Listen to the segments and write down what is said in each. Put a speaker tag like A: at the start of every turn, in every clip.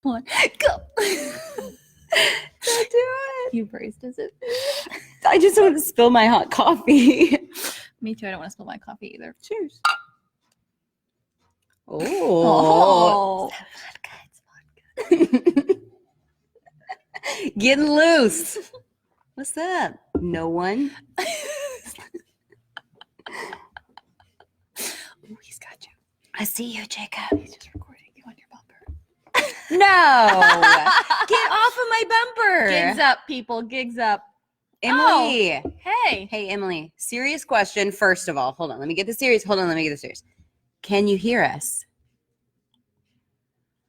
A: One, go. Don't do it. You baristas it.
B: I just want to spill my hot coffee.
A: Me too. I don't want to spill my coffee either.
B: Cheers. Oh. It's vodka. Getting loose. What's up? No one?
A: Oh, he's got you.
B: I see you, Jacob.
A: He's just recording you on your bumper.
B: No. Get off of my bumper.
A: Gigs up, people. Gigs up.
B: Emily.
A: Oh, hey.
B: Hey, Emily. Serious question. First of all, hold on. Let me get this serious. Can you hear us?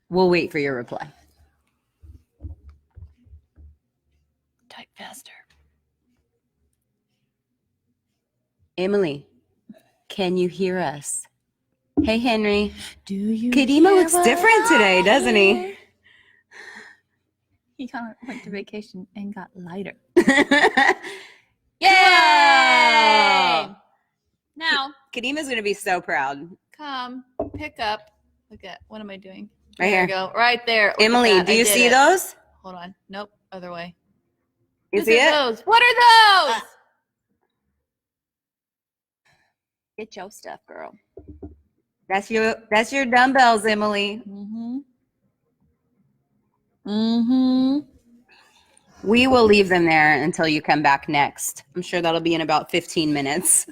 B: We'll wait for your reply.
A: Type faster.
B: Emily, can you hear us? Hey, Henry.
A: Do you?
B: Kadima looks different today, doesn't he?
A: He kind of went to vacation and got lighter.
B: Yay!
A: Now,
B: Kadima's going to be so proud.
A: come pick up. Look at, what am I doing?
B: Right
A: there
B: here.
A: we go. Right there. Look at
B: Emily,
A: that.
B: do
A: I
B: you
A: did
B: see
A: it.
B: those?
A: Hold on. Nope. Other way.
B: You
A: Look
B: see
A: at
B: it?
A: those. What are those?
B: Get your stuff, girl. That's your dumbbells, Emily. We will leave them there until you come back next. I'm sure that'll be in about 15 minutes.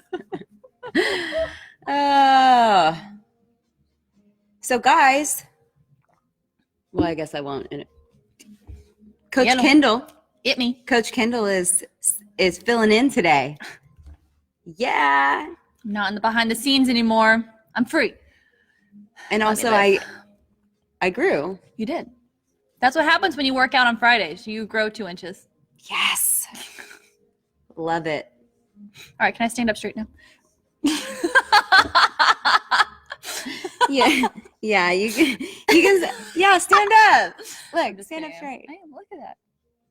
B: So guys, well, I guess I won't. Coach Kendall.
A: Hit me.
B: Coach Kendall is filling in today. Yeah.
A: I'm not in the behind the scenes anymore. I'm free.
B: And also I grew.
A: You did. That's what happens when you work out on Fridays. You grow 2 inches.
B: Yes. Love it.
A: All right. Can I stand up straight now?
B: Yeah. Yeah. You can, yeah, stand up. Look, stand up straight.
A: I am. Look at that.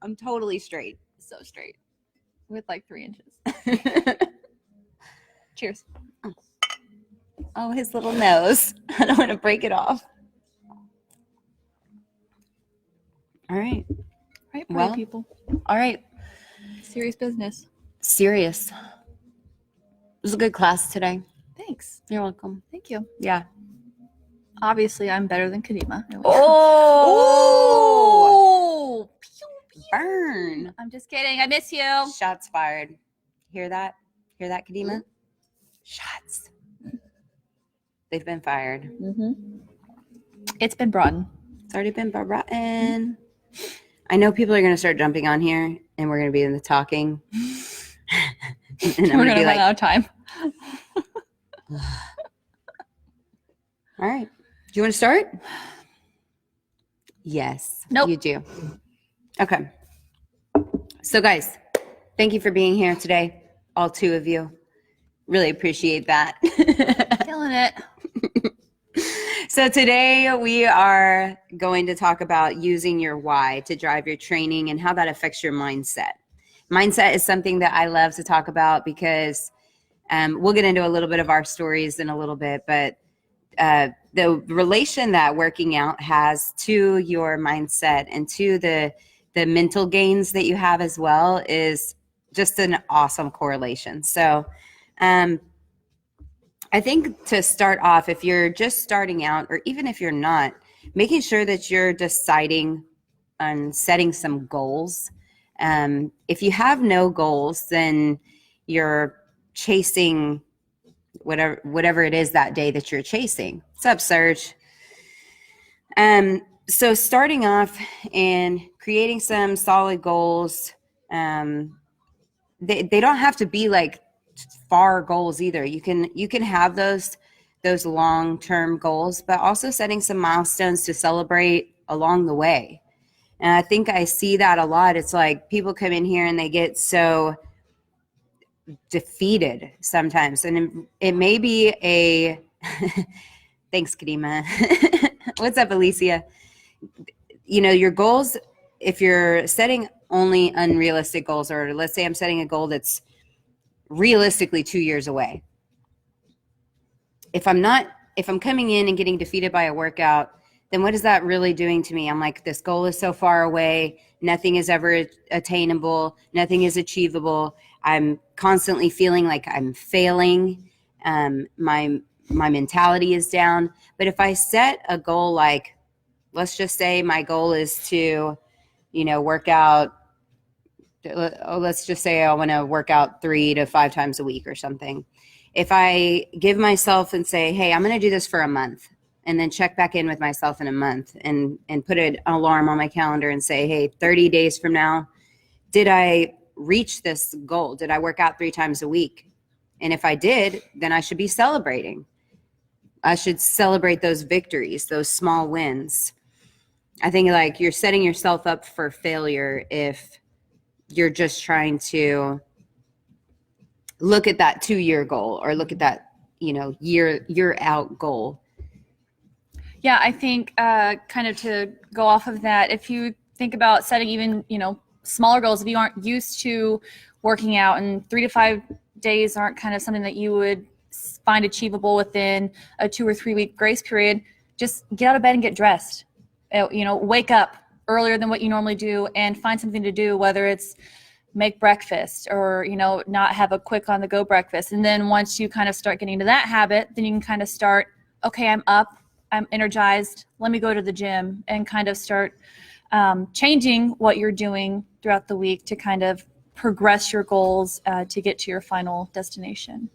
B: I'm totally straight.
A: So straight. With like 3 inches. Cheers.
B: Oh, his little nose. I don't want to break it off. All right.
A: Right,
B: Well,
A: people.
B: All right.
A: Serious business.
B: Serious. It was a good class today.
A: Thanks.
B: You're welcome.
A: Thank you.
B: Yeah.
A: Obviously, I'm better than Kadima.
B: Oh! Burn.
A: I'm just kidding. I miss you.
B: Shots fired. Hear that? Hear that, Kadima? Shots. They've been fired.
A: It's been brought in.
B: It's already been brought in. I know people are going to start jumping on here, and we're going to be in the talking. And
A: We're going to run out of time.
B: All right. Do you want to start? Yes.
A: Nope.
B: You do. Okay. So, guys, thank you for being here today, all 2 of you. Really appreciate that.
A: Killing it.
B: So today we are going to talk about using your why to drive your training and how that affects your mindset. Mindset is something that I love to talk about because we'll get into a little bit of our stories in a little bit, but the relation that working out has to your mindset and to the mental gains that you have as well is just an awesome correlation. So I think to start off, if you're just starting out, or even if you're not, making sure that you're deciding on setting some goals. If you have no goals, then you're chasing whatever it is that day that you're chasing. What's up, Serge? So starting off and creating some solid goals, they don't have to be like far goals either. You can have those long-term goals, but also setting some milestones to celebrate along the way. And I think I see that a lot. It's like people come in here and they get so defeated sometimes. And it may be a thanks, Kadima. What's up, Alicia? You know, your goals, if you're setting only unrealistic goals, or let's say I'm setting a goal that's realistically 2 years away. If I'm coming in and getting defeated by a workout then what is that really doing to me? I'm like, this goal is so far away. Nothing is ever attainable. Nothing is achievable. I'm constantly feeling like I'm failing. My mentality is down. But if I set a goal, like, let's just say my goal is to, work out. Let's just say I want to work out 3 to 5 times a week or something. If I give myself and say, hey, I'm going to do this for a month, and then check back in with myself in a month and put an alarm on my calendar and say, hey, 30 days from now, did I reach this goal? Did I work out 3 times a week? And if I did, then I should be celebrating. I should celebrate those victories, those small wins. I think like you're setting yourself up for failure if you're just trying to look at that 2-year goal or look at that, year out goal.
A: Yeah, I think kind of to go off of that, if you think about setting even, smaller goals, if you aren't used to working out and 3 to 5 days aren't kind of something that you would find achievable within a 2 or 3 week grace period, just get out of bed and get dressed. Wake up earlier than what you normally do and find something to do, whether it's make breakfast or, not have a quick on the go breakfast. And then once you kind of start getting into that habit, then you can kind of start, okay, I'm up, I'm energized, let me go to the gym, and kind of start changing what you're doing throughout the week to kind of progress your goals to get to your final destination.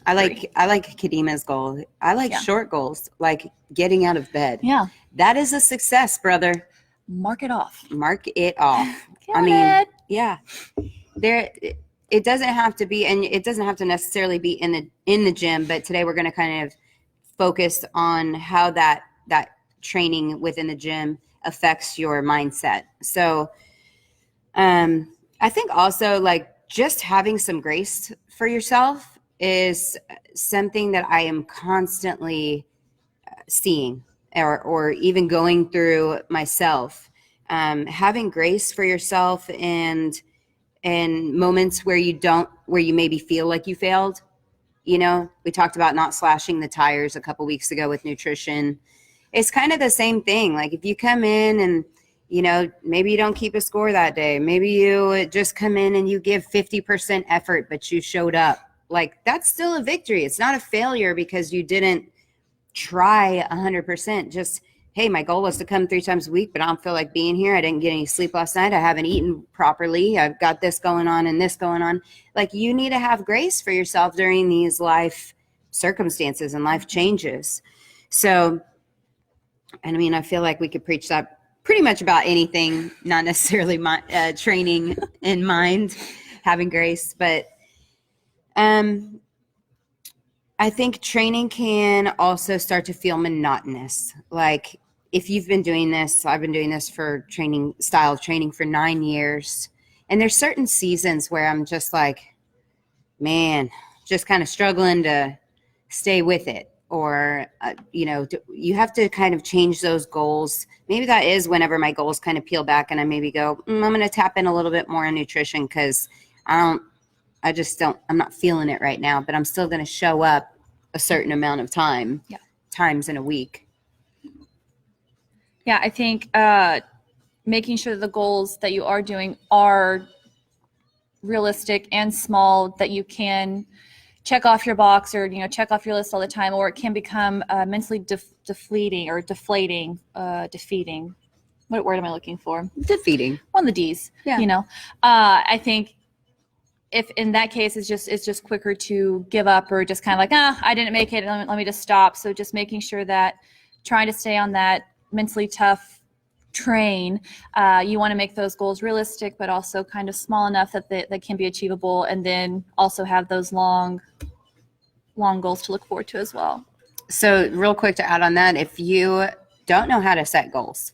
B: I like Kadima's goal. I like short goals, like getting out of bed.
A: Yeah.
B: That is a success, brother.
A: Mark it off.
B: Mark it off. Yeah. It doesn't have to be, and it doesn't have to necessarily be in the gym, but today we're going to kind of focus on how that training within the gym affects your mindset. So I think also like just having some grace for yourself is something that I am constantly seeing or even going through myself. Having grace for yourself and moments where you maybe feel like you failed. We talked about not slashing the tires a couple weeks ago with nutrition. It's kind of the same thing. Like if you come in and, maybe you don't keep a score that day. Maybe you just come in and you give 50% effort, but you showed up. Like that's still a victory. It's not a failure because you didn't try 100%. Just, hey, my goal was to come 3 times a week, but I don't feel like being here. I didn't get any sleep last night. I haven't eaten properly. I've got this going on and this going on. Like you need to have grace for yourself during these life circumstances and life changes. So, and I mean, I feel like we could preach that pretty much about anything, not necessarily training in mind, having grace, but I think training can also start to feel monotonous. Like if you've been doing this, I've been doing this for style of training for 9 years. And there's certain seasons where I'm just like, man, just kind of struggling to stay with it. Or, you have to kind of change those goals. Maybe that is whenever my goals kind of peel back and I maybe go, I'm going to tap in a little bit more on nutrition because I'm not feeling it right now, but I'm still going to show up a certain amount of times in a week.
A: Yeah, I think making sure the goals that you are doing are realistic and small, that you can check off your box or, check off your list all the time, or it can become mentally deflating or defeating. What word am I looking for?
B: Defeating.
A: One of the D's.
B: Yeah.
A: I think if in that case it's just quicker to give up or just kind of like, I didn't make it, let me just stop. So just making sure that trying to stay on that mentally tough train, you want to make those goals realistic, but also kind of small enough that they can be achievable, and then also have those long goals to look forward to as well.
B: So real quick to add on that, if you don't know how to set goals,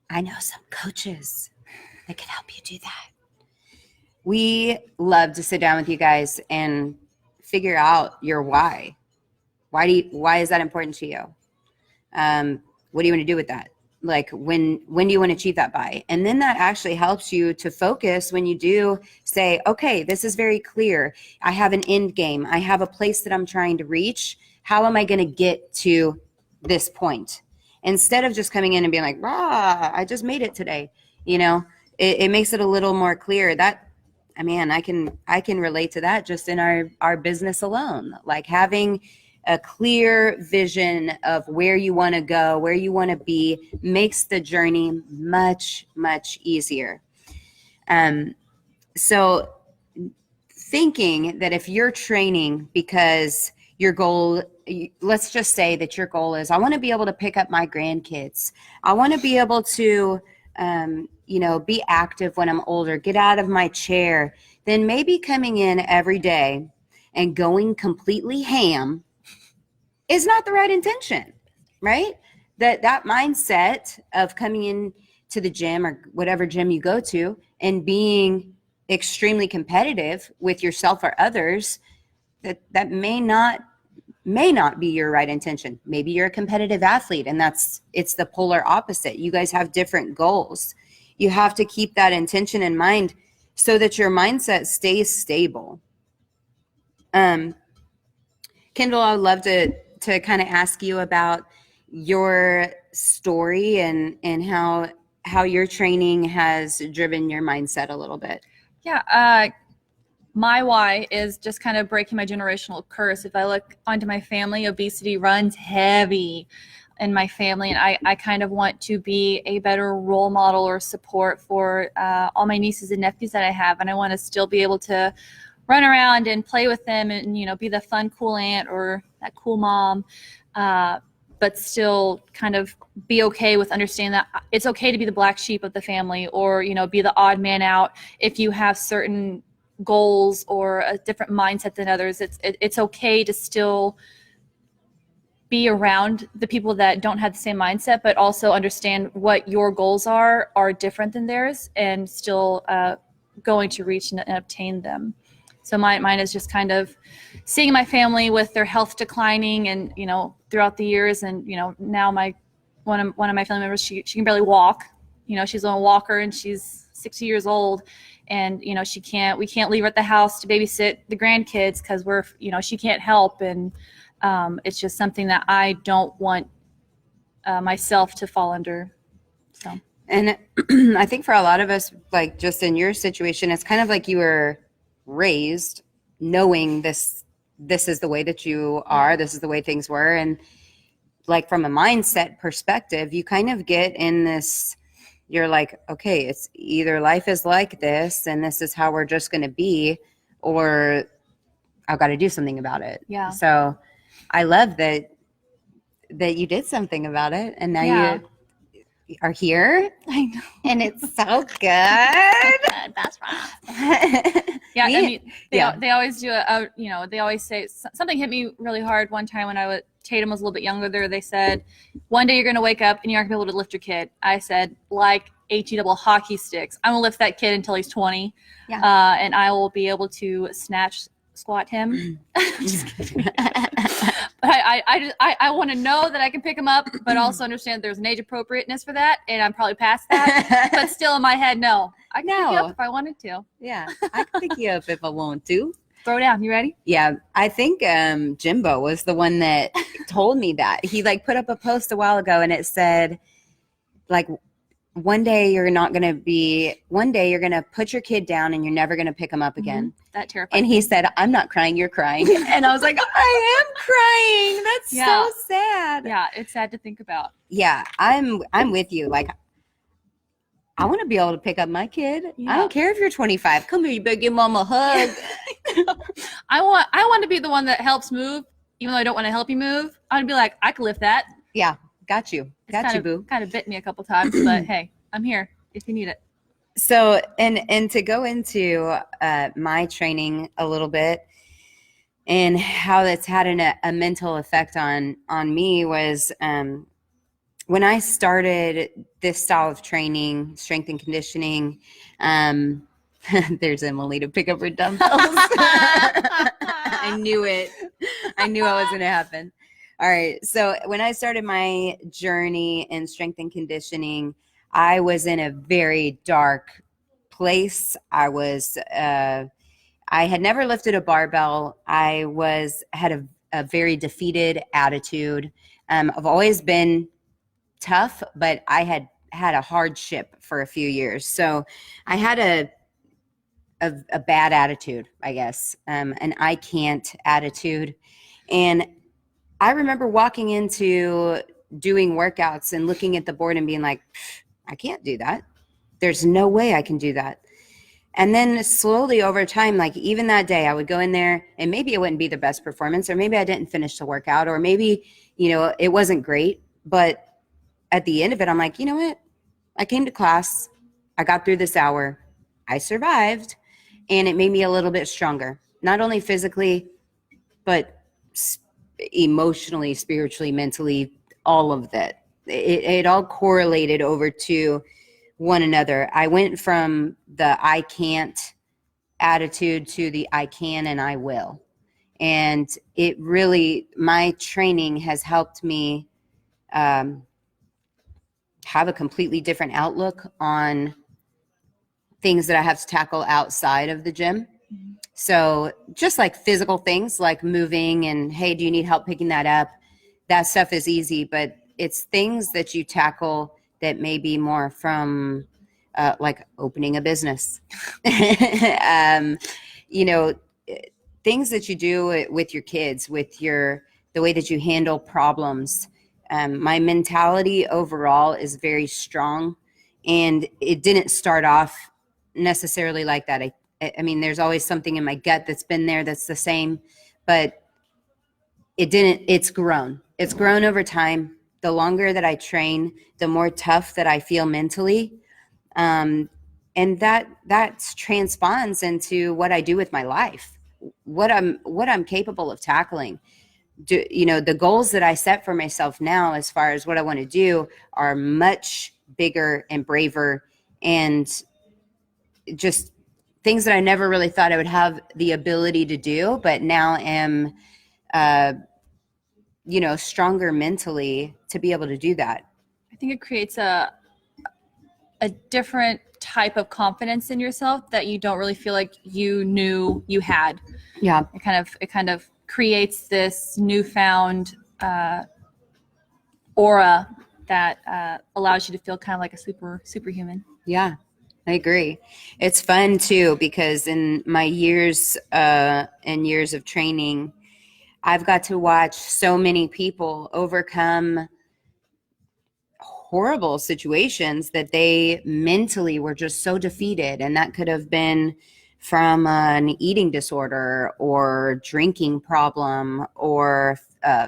B: I know some coaches that can help you do that. We love to sit down with you guys and figure out your why. Why is that important to you? What do you want to do with that? Like when do you want to achieve that by? And then that actually helps you to focus when you do say, okay, this is very clear. I have an end game. I have a place that I'm trying to reach. How am I going to get to this point? instead of just coming in and being like, rah, I just made it today. You know, it makes it a little more clear. That, I mean, I can relate to that just in our business alone. Like having a clear vision of where you want to go, where you want to be, makes the journey much, much easier. So thinking that if you're training because your goal, let's just say that your goal is, I want to be able to pick up my grandkids. I want to be able to, be active when I'm older, get out of my chair. Then maybe coming in every day and going completely ham is not the right intention, right? That mindset of coming in to the gym or whatever gym you go to and being extremely competitive with yourself or others, that may not be your right intention. Maybe you're a competitive athlete and it's the polar opposite. You guys have different goals. You have to keep that intention in mind so that your mindset stays stable. Kendall, I would love to kind of ask you about your story and how your training has driven your mindset a little bit.
A: Yeah. My why is just kind of breaking my generational curse. If I look onto my family, obesity runs heavy in my family, and I kind of want to be a better role model or support for all my nieces and nephews that I have, and I want to still be able to run around and play with them and, be the fun, cool aunt or that cool mom, but still kind of be okay with understanding that it's okay to be the black sheep of the family or, be the odd man out if you have certain goals or a different mindset than others. It's okay to still be around the people that don't have the same mindset, but also understand what your goals are different than theirs and still going to reach and obtain them. So mine is just kind of seeing my family with their health declining and, throughout the years. And, now one of my family members, she can barely walk. She's on a walker and she's 60 years old. And, we can't leave her at the house to babysit the grandkids because she can't help. And it's just something that I don't want myself to fall under. So.
B: And I think for a lot of us, like just in your situation, it's kind of like you were raised knowing this is the way that you are, this is the way things were. And like from a mindset perspective, you kind of get in this, you're like, okay, it's either life is like this and this is how we're just going to be, or I've got to do something about it.
A: Yeah.
B: So I love that you did something about it, and now you are here.
A: I know.
B: And it's so good.
A: That's right. Yeah, I mean, they always do they always say something hit me really hard one time when Tatum was a little bit younger there. They said, one day you're going to wake up and you're not going to be able to lift your kid. I said, like HE double hockey sticks. I'm going to lift that kid until he's 20. Yeah. And I will be able to squat him. Just kidding. But I want to know that I can pick him up, but also understand there's an age appropriateness for that, and I'm probably past that. But still in my head, no. I can pick you up if I wanted to.
B: Yeah, I can pick you up if I want to.
A: Throw down. You ready?
B: Yeah, I think Jimbo was the one that told me that. He put up a post a while ago, and it said, one day you're going to put your kid down and you're never going to pick him up again.
A: Mm-hmm. That terrified
B: And he said, I'm not crying, you're crying. And I was like, I am crying. That's so sad.
A: Yeah, it's sad to think about.
B: Yeah, I'm with you. I want to be able to pick up my kid. Yeah. I don't care if you're 25. Come here, you better give mom a hug.
A: I want to be the one that helps move, even though I don't want to help you move. I want to be like, I can lift that.
B: Yeah. Got you, boo.
A: Kind of bit me a couple times, but hey, I'm here if you need it.
B: So, and to go into my training a little bit and how that's had a mental effect on me was when I started this style of training, strength and conditioning. There's Emily to pick up her dumbbells. I knew it. I knew it was going to happen. All right. So when I started my journey in strength and conditioning, I was in a very dark place. I had never lifted a barbell. I had a very defeated attitude. I've always been tough, but I had a hardship for a few years. So I had a bad attitude, I guess, an I can't attitude. And I remember walking into doing workouts and looking at the board and being like, I can't do that. There's no way I can do that. And then slowly over time, like even that day, I would go in there and maybe it wouldn't be the best performance, or maybe I didn't finish the workout, or maybe, it wasn't great. But at the end of it, I'm like, you know what? I came to class. I got through this hour. I survived. And it made me a little bit stronger, not only physically, but emotionally, spiritually, mentally, all of that. It all correlated over to one another. I went from the I can't attitude to the I can and I will. And it really, my training has helped me have a completely different outlook on things that I have to tackle outside of the gym. So just like physical things like moving and, hey, do you need help picking that up? That stuff is easy, but it's things that you tackle that may be more from like opening a business. Things that you do with your kids, with the way that you handle problems. My mentality overall is very strong, and it didn't start off necessarily like that. I mean, there's always something in my gut that's been there that's the same, but it's grown over time. The longer that I train, the more tough that I feel mentally. And that transponds into what I do with my life, what I'm capable of tackling. The goals that I set for myself now, as far as what I want to do, are much bigger and braver, and just things that I never really thought I would have the ability to do, but now am, stronger mentally to be able to do that.
A: I think it creates a different type of confidence in yourself that you don't really feel like you knew you had.
B: Yeah.
A: It kind of creates this newfound aura that allows you to feel kind of like a superhuman.
B: Yeah, I agree. It's fun too, because in my years and years of training, I've got to watch so many people overcome horrible situations that they mentally were just so defeated. And that could have been from an eating disorder or drinking problem or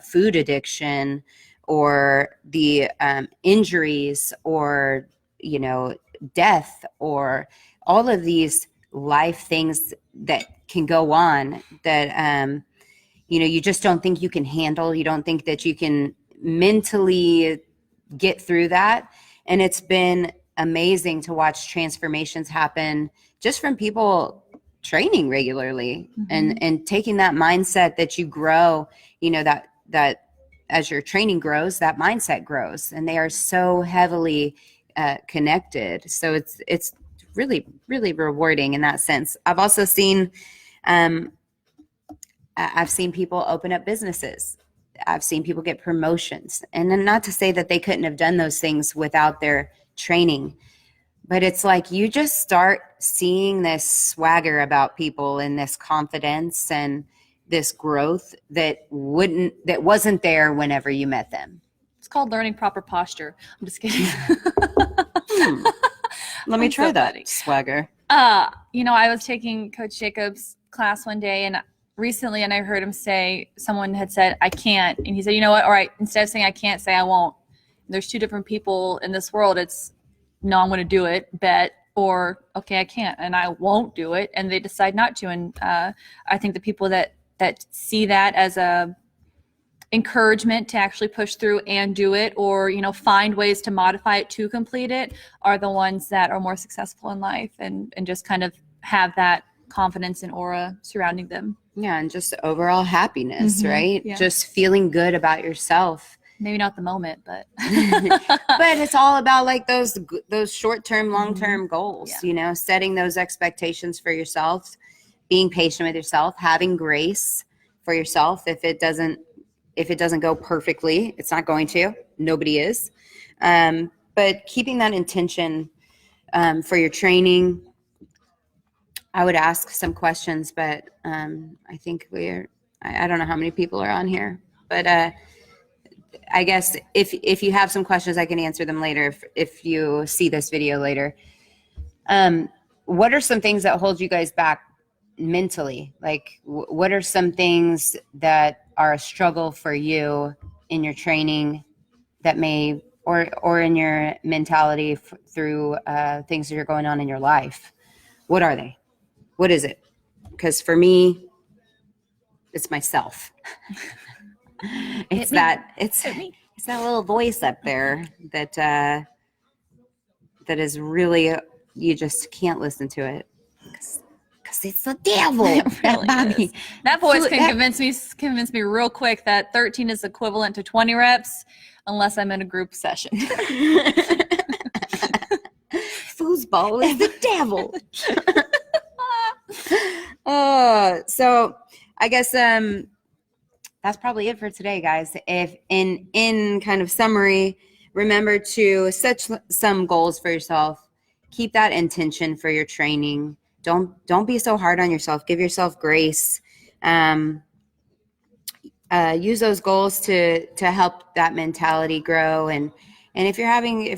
B: food addiction or the injuries or, death, or all of these life things that can go on that, you just don't think you can handle. You don't think that you can mentally get through that. And it's been amazing to watch transformations happen just from people training regularly. Mm-hmm. and taking that mindset that you grow, that as your training grows, that mindset grows, and they are so heavily connected. So it's really, really rewarding in that sense. I've also seen, I've seen people open up businesses. I've seen people get promotions, and then not to say that they couldn't have done those things without their training, but it's like you just start seeing this swagger about people and this confidence and this growth that wasn't there whenever you met them.
A: It's called learning proper posture. I'm just kidding.
B: Let me try that funny. Swagger.
A: I was taking Coach Jacob's class one day and I heard him say, someone had said, I can't. And he said, you know what? All right. Instead of saying I can't, say I won't. And there's two different people in this world. It's no, I'm going to do it, bet, or okay, I can't and I won't do it. And they decide not to. And I think the people that see that as a encouragement to actually push through and do it, or find ways to modify it to complete it, are the ones that are more successful in life and just kind of have that confidence and aura surrounding them.
B: Yeah, and just overall happiness, mm-hmm. right? Yeah. Just feeling good about yourself.
A: Maybe not the moment, but
B: but it's all about like those short-term, long-term mm-hmm. goals,
A: yeah.
B: Setting those expectations for yourself, being patient with yourself, having grace for yourself. If it doesn't go perfectly, it's not going to. Nobody is. But keeping that intention for your training, I would ask some questions, but I think I don't know how many people are on here, but I guess if you have some questions, I can answer them later if you see this video later. What are some things that hold you guys back mentally? Like, what are some things that are a struggle for you in your training that may, or in your mentality through things that are going on in your life? What are they? What is it? Because for me, it's myself. It's that little voice up there that is really, you just can't listen to it because it's the devil.
A: Really that voice can convince me real quick that 13 is equivalent to 20 reps unless I'm in a group session.
B: Foosball is the devil. So I guess that's probably it for today, guys. If in kind of summary, remember to set some goals for yourself. Keep that intention for your training. Don't be so hard on yourself. Give yourself grace. Use those goals to help that mentality grow. And if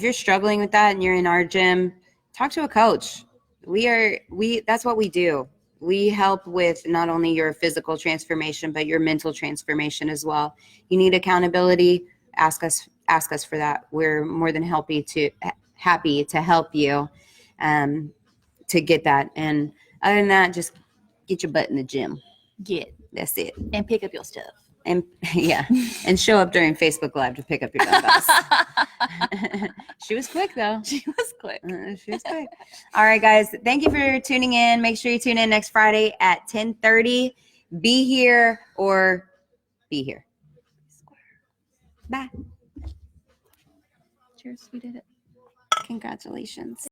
B: you're struggling with that and you're in our gym, talk to a coach. That's what we do. We help with not only your physical transformation, but your mental transformation as well. You need accountability, ask us for that. We're more than happy to help you to get that. And other than that, just get your butt in the gym. That's it.
A: And pick up your stuff.
B: And and show up during Facebook Live to pick up your dumbbells. She was quick though.
A: She was quick.
B: All right, guys. Thank you for tuning in. Make sure you tune in next Friday at 10:30. Be here or be here. Bye.
A: Cheers, we did it.
B: Congratulations.